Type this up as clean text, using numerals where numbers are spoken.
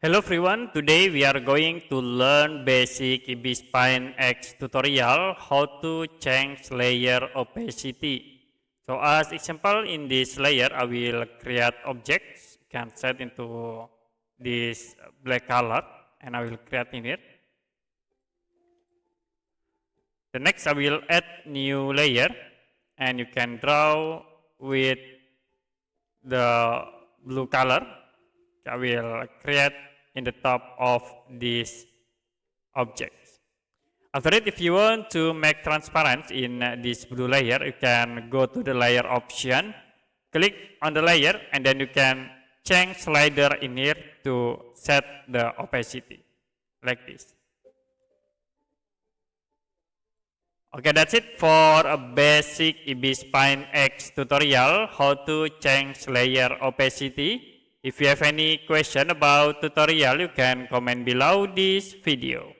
Hello everyone, today we are going to learn basic Ibis X tutorial how to change layer opacity. So as example in this layer I will create objects, can set into this black color and I will create in it. The next I will add new layer and you can draw with the blue color. I will create in the top of this object. After it, if you want to make transparent in this blue layer, you can go to the layer option, click on the layer, and then you can change slider in here to set the opacity, like this. Okay, that's it for a basic Ibis X tutorial, how to change layer opacity. If you have any question about tutorial, you can comment below this video.